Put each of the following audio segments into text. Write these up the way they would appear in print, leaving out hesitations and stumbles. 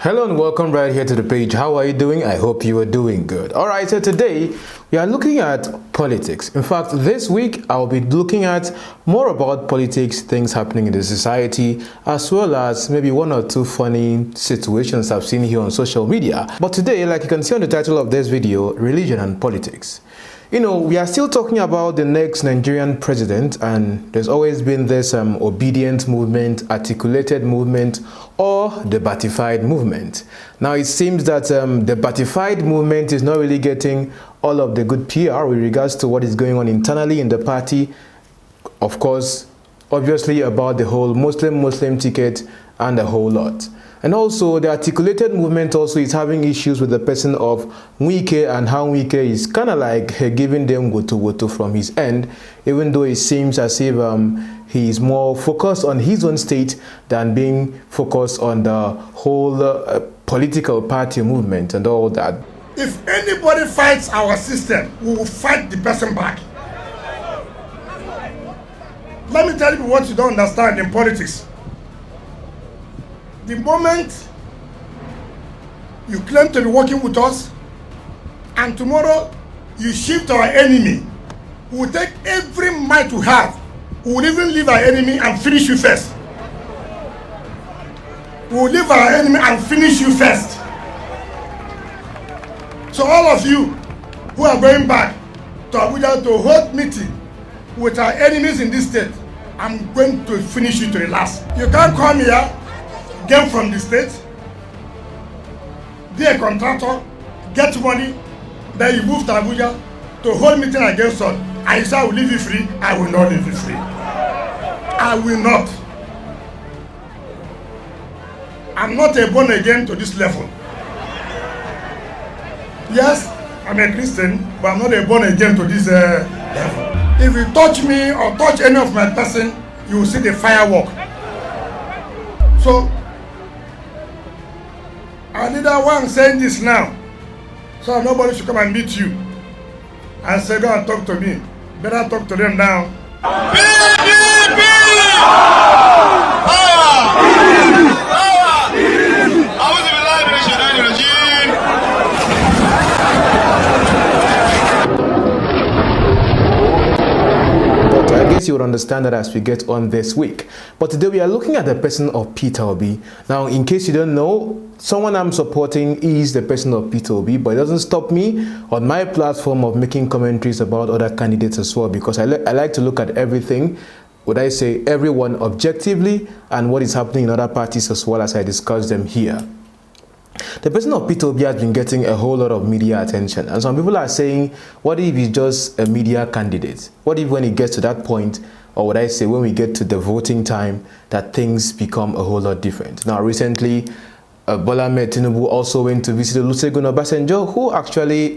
Hello and welcome right here to the page. How are you doing? I hope you are doing good. Alright, so today we are looking at politics. In fact, this week I'll be looking at more about politics, things happening in the society, as well as maybe one or two funny situations I've seen here on social media. But today, like you can see on the title of this video, religion and politics. You know, we are still talking about the next Nigerian president, and there's always been this obedient movement, articulated movement, or the Batified movement. Now, it seems that the Batified movement is not really getting all of the good PR with regards to what is going on internally in the party. Of course, obviously about the whole Muslim ticket and a whole lot. And also, the articulated movement also is having issues with the person of 𝐲𝐻𝐿 and how 𝐲𝐻𝐿 is kind of like giving them woto from his end, even though it seems as if he is more focused on his own state than being focused on the whole political party movement and all that. If anybody fights our system, we will fight the person back. Let me tell you what you don't understand in politics. The moment you claim to be working with us, and tomorrow you shift our enemy, we will take every might we have. We will even leave our enemy and finish you first. We will leave our enemy and finish you first. So all of you who are going back to Abuja to hold meeting with our enemies in this state, I'm going to finish you to the last. You can't come here, get from the state, be a contractor, get money, then you move to Abuja to hold meeting against us. I say I will leave you free. I will not leave you free. I will not. I'm not a born again to this level. Yes, I'm a Christian, but I'm not a born again to this level. If you touch me or touch any of my person, you will see the firework. So, I need that one saying this now, so nobody should come and meet you and say, go and talk to me. Better talk to them now. You would understand that as we get on this week. But today we are looking at the person of Peter Obi. Now, in case you don't know, someone I'm supporting is the person of Peter Obi, but it doesn't stop me on my platform of making commentaries about other candidates as well, because I like to look at everything, would I say everyone objectively, and what is happening in other parties as well as I discuss them here. The person of Peter Obi has been getting a whole lot of media attention, and some people are saying, what if he's just a media candidate? What if when it gets to that point, or would I say when we get to the voting time, that things become a whole lot different? Now recently, Tinubu also went to visit 𝐘𝐿 Obasanjo, who actually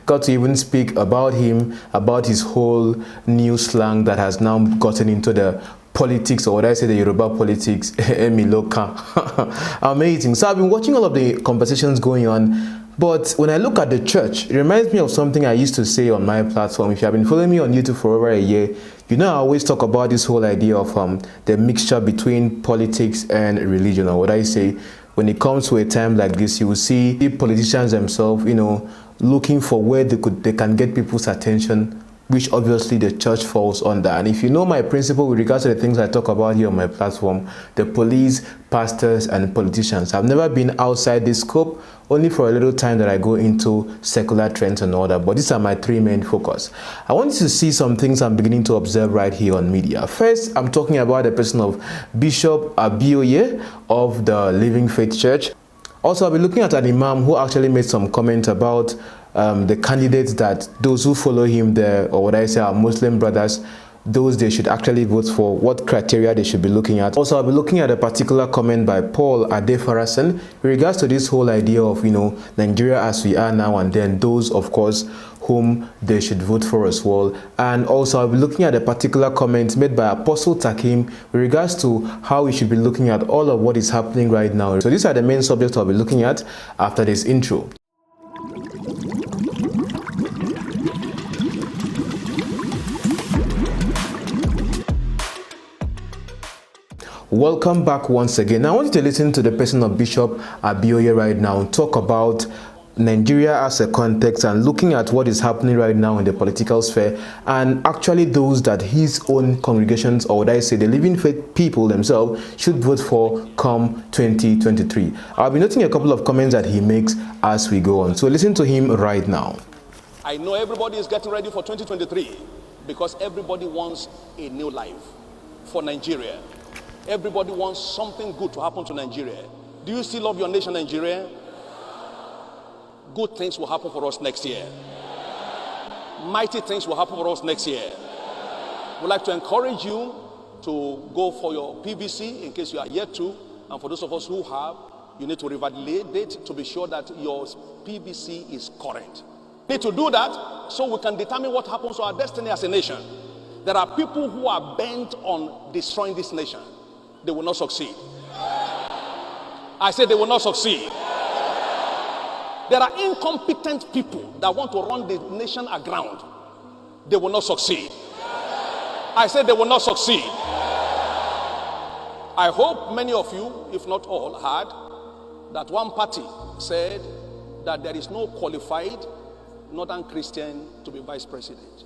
got to even speak about him, about his whole new slang that has now gotten into the politics, or what I say, the Yoruba politics. Amazing. So I've been watching all of the conversations going on, but when I look at the church, it reminds me of something I used to say on my platform. If you have been following me on YouTube for over a year, you know I always talk about this whole idea of the mixture between politics and religion, or what I say, when it comes to a time like this, you will see the politicians themselves, you know, looking for where they can get people's attention, which obviously the church falls under. And if you know my principle with regards to the things I talk about here on my platform, the police, pastors, and politicians, I've never been outside this scope, only for a little time that I go into secular trends and all that. But these are my three main focus. I want you to see some things I'm beginning to observe right here on media. First, I'm talking about the person of Bishop Abioye of the Living Faith Church. Also, I'll be looking at an imam who actually made some comments about the candidates that those who follow him there, or what I say, our Muslim brothers, those they should actually vote for, what criteria they should be looking at. Also, I'll be looking at a particular comment by Paul Adefarasin in regards to this whole idea of, you know, Nigeria as we are now, and then those, of course, whom they should vote for as well. And also, I'll be looking at a particular comment made by Apostle Takim with regards to how we should be looking at all of what is happening right now. So these are the main subjects I'll be looking at after this intro. Welcome back once again. I want you to listen to the person of Bishop Abioye right now, talk about Nigeria as a context and looking at what is happening right now in the political sphere, and actually those that his own congregations, or would I say the living faith people themselves, should vote for come 2023. I'll be noting a couple of comments that he makes as we go on. So listen to him right now. I know everybody is getting ready for 2023 because everybody wants a new life for Nigeria. Everybody wants something good to happen to Nigeria. Do you still love your nation, Nigeria? Good things will happen for us next year. Mighty things will happen for us next year. We'd like to encourage you to go for your PVC in case you are yet to. And for those of us who have, you need to revalidate it to be sure that your PVC is current. We need to do that so we can determine what happens to our destiny as a nation. There are people who are bent on destroying this nation. They will not succeed. I said they will not succeed. There are incompetent people that want to run the nation aground. They will not succeed. I said they will not succeed. I hope many of you, if not all, heard that one party said that there is no qualified Northern Christian to be vice president.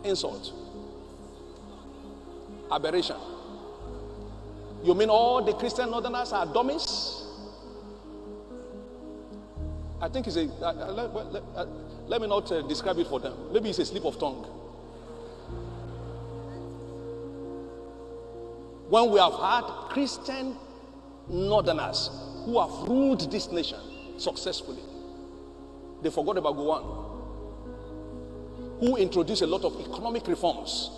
Insult. Aberration. You mean all the Christian Northerners are dummies? I think it's a, let me not describe it for them. Maybe it's a slip of tongue. When we have had Christian Northerners who have ruled this nation successfully, they forgot about Gowon, who introduced a lot of economic reforms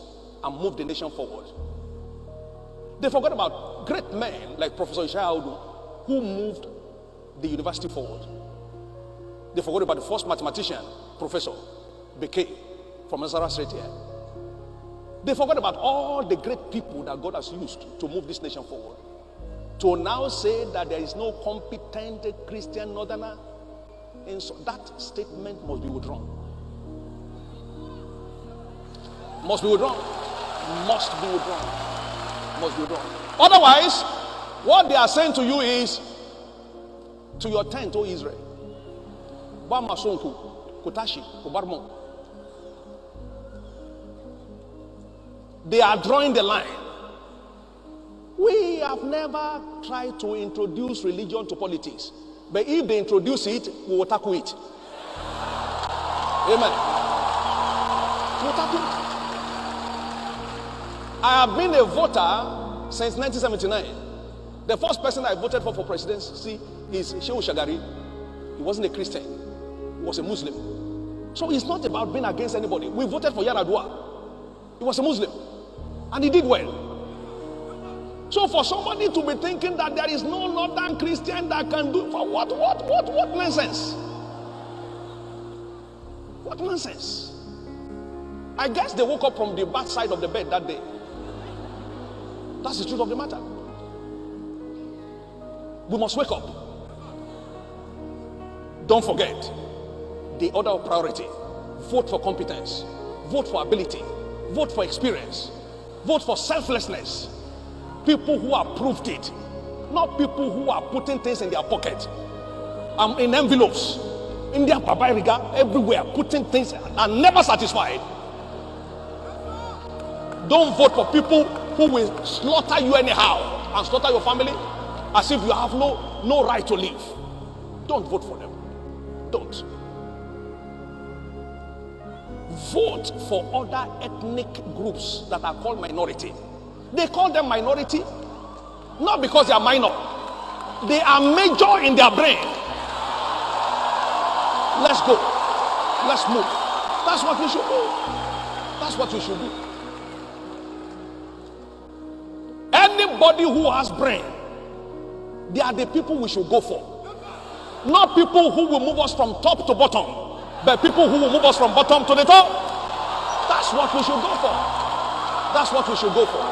and moved the nation forward. They forgot about great men like Professor 𝐲𝐻𝐻𝐻𝐻, who moved the university forward. They forgot about the first mathematician, Professor 𝐲𝐻𝐻𝐻𝐵 from Nazareth State here. They forgot about all the great people that God has used to move this nation forward. To now say that there is no competent Christian Northerner, and so that statement must be withdrawn. Must be withdrawn. Must be withdrawn. Must be withdrawn. Otherwise, what they are saying to you is, to your tent, O Israel, they are drawing the line. We have never tried to introduce religion to politics, but if they introduce it, we will tackle it. Amen. We will tackle it. I have been a voter since 1979. The first person I voted for presidency is 𝐲𝐿𝐻𝑒𝐻𝑒𝐻𝑒𝐻. He wasn't a Christian. He was a Muslim. So it's not about being against anybody. We voted for Yar'Adua. He was a Muslim. And he did well. So for somebody to be thinking that there is no Northern Christian that can do, for what nonsense? What nonsense? I guess they woke up from the bad side of the bed that day. That's the truth of the matter. We must wake up. Don't forget the order of priority. Vote for competence. Vote for ability. Vote for experience. Vote for selflessness. People who have proved it. Not people who are putting things in their pocket. In envelopes. In their papayriga, everywhere, putting things and never satisfied. Don't vote for people who will slaughter you anyhow and slaughter your family as if you have no right to live. Don't vote for them. Don't. Vote for other ethnic groups that are called minority. They call them minority not because they are minor. They are major in their brain. Let's go. Let's move. That's what we should do. That's what we should do. Anybody who has brain, they are the people we should go for. Not people who will move us from top to bottom, but people who will move us from bottom to the top. That's what we should go for. That's what we should go for.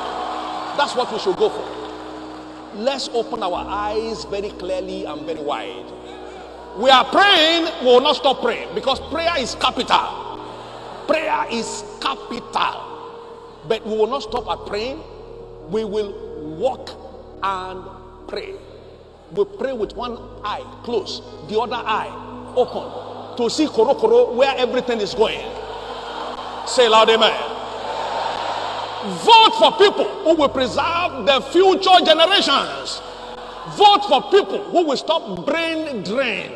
That's what we should go for. Let's open our eyes very clearly and very wide. We are praying, we will not stop praying because prayer is capital. Prayer is capital. But we will not stop at praying. we will walk and pray. We pray with one eye closed, the other eye open, to see koro where everything is going. Say loud, amen. Vote for people who will preserve the future generations. Vote for people who will stop brain drain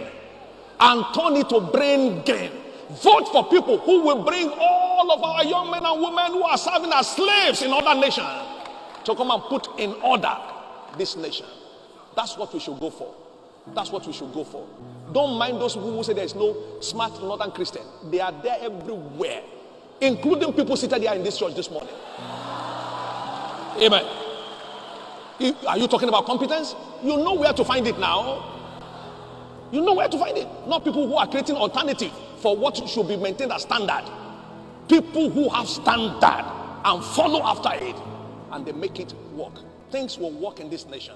and turn it to brain gain. Vote for people who will bring all of our young men and women who are serving as slaves in other nations to come and put in order this nation. That's what we should go for. That's what we should go for. Don't mind those people who say there is no smart northern Christian. They are there everywhere, including people seated here in this church this morning. Amen. Are you talking about competence? You know where to find it now. You know where to find it. Not people who are creating alternative for what should be maintained as standard. People who have standard and follow after it, and they make it work. Things will work in this nation.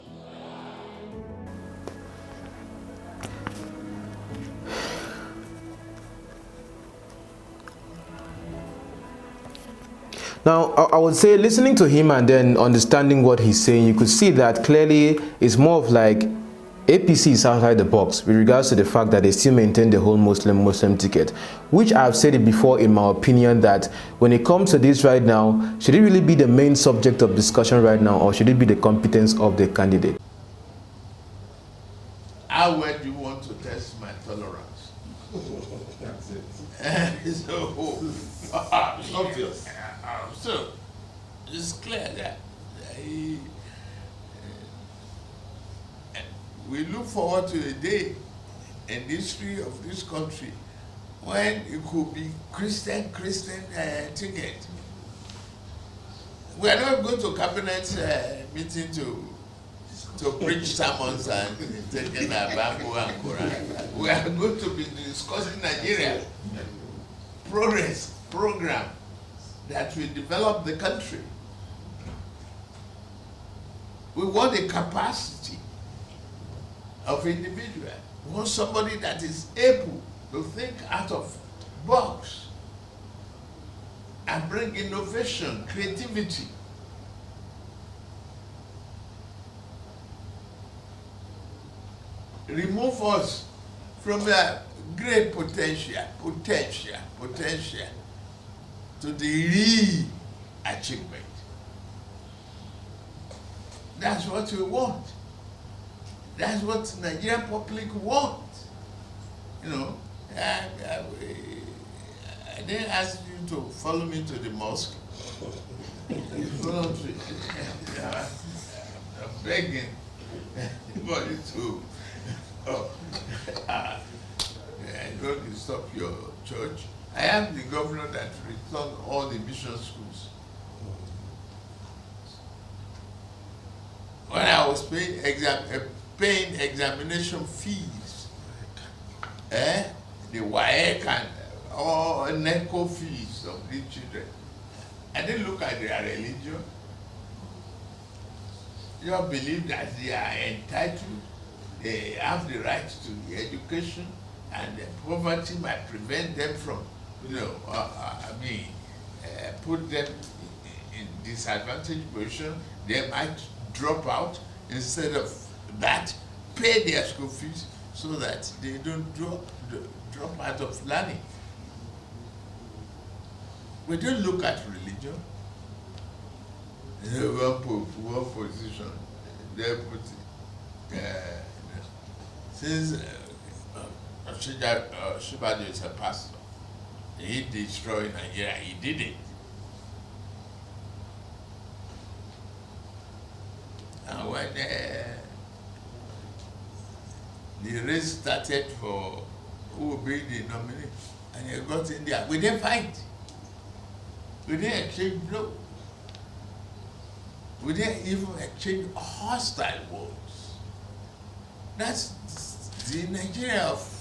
Now, I would say listening to him and then understanding what he's saying, you could see that clearly it's more of like APC is outside the box with regards to the fact that they still maintain the whole Muslim ticket, which I've said it before in my opinion that when it comes to this right now, should it really be the main subject of discussion right now, or should it be the competence of the candidate? How well do you want to test my tolerance? That's it. So, obvious. So, it's clear that we look forward to a day in the history of this country when it could be Christian ticket. We are not going to cabinet meeting to preach sermons and taking a Bible and Quran. We are going to be discussing Nigeria program that will develop the country. We want a capacity of individual. We want somebody that is able to think out of box and bring innovation, creativity. Remove us from the great potential to the real achievement. That's what we want. That's what Nigerian public want. You know, I didn't ask you to follow me to the mosque. It's voluntary. I'm begging everybody to don't disturb your church. I am the governor that returned all the mission schools. When I was paying examination fees, the 𝐲𝐢𝐻𝐭𝐡 and all NECO fees of these children, I didn't look at their religion. You don't believe that they are entitled, they have the right to the education, and the poverty might prevent them from, put them in disadvantaged position. They might drop out. Instead of that, pay their school fees so that they don't drop out of learning. We don't look at religion. One pope, one position, deputy. Since 𝐲𝐨𝐻𝐿 is a pastor, he destroyed Nigeria. He did it. And when the race started for who will be the nominee, and he got in there, we didn't fight. We didn't exchange blows. We didn't even exchange hostile words. That's the Nigeria of,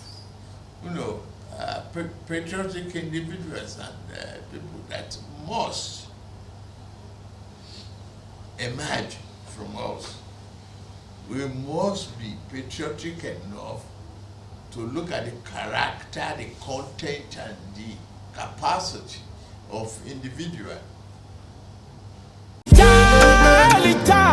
patriotic individuals and people that must emerge from us. We must be patriotic enough to look at the character, the content, and the capacity of individual. only time.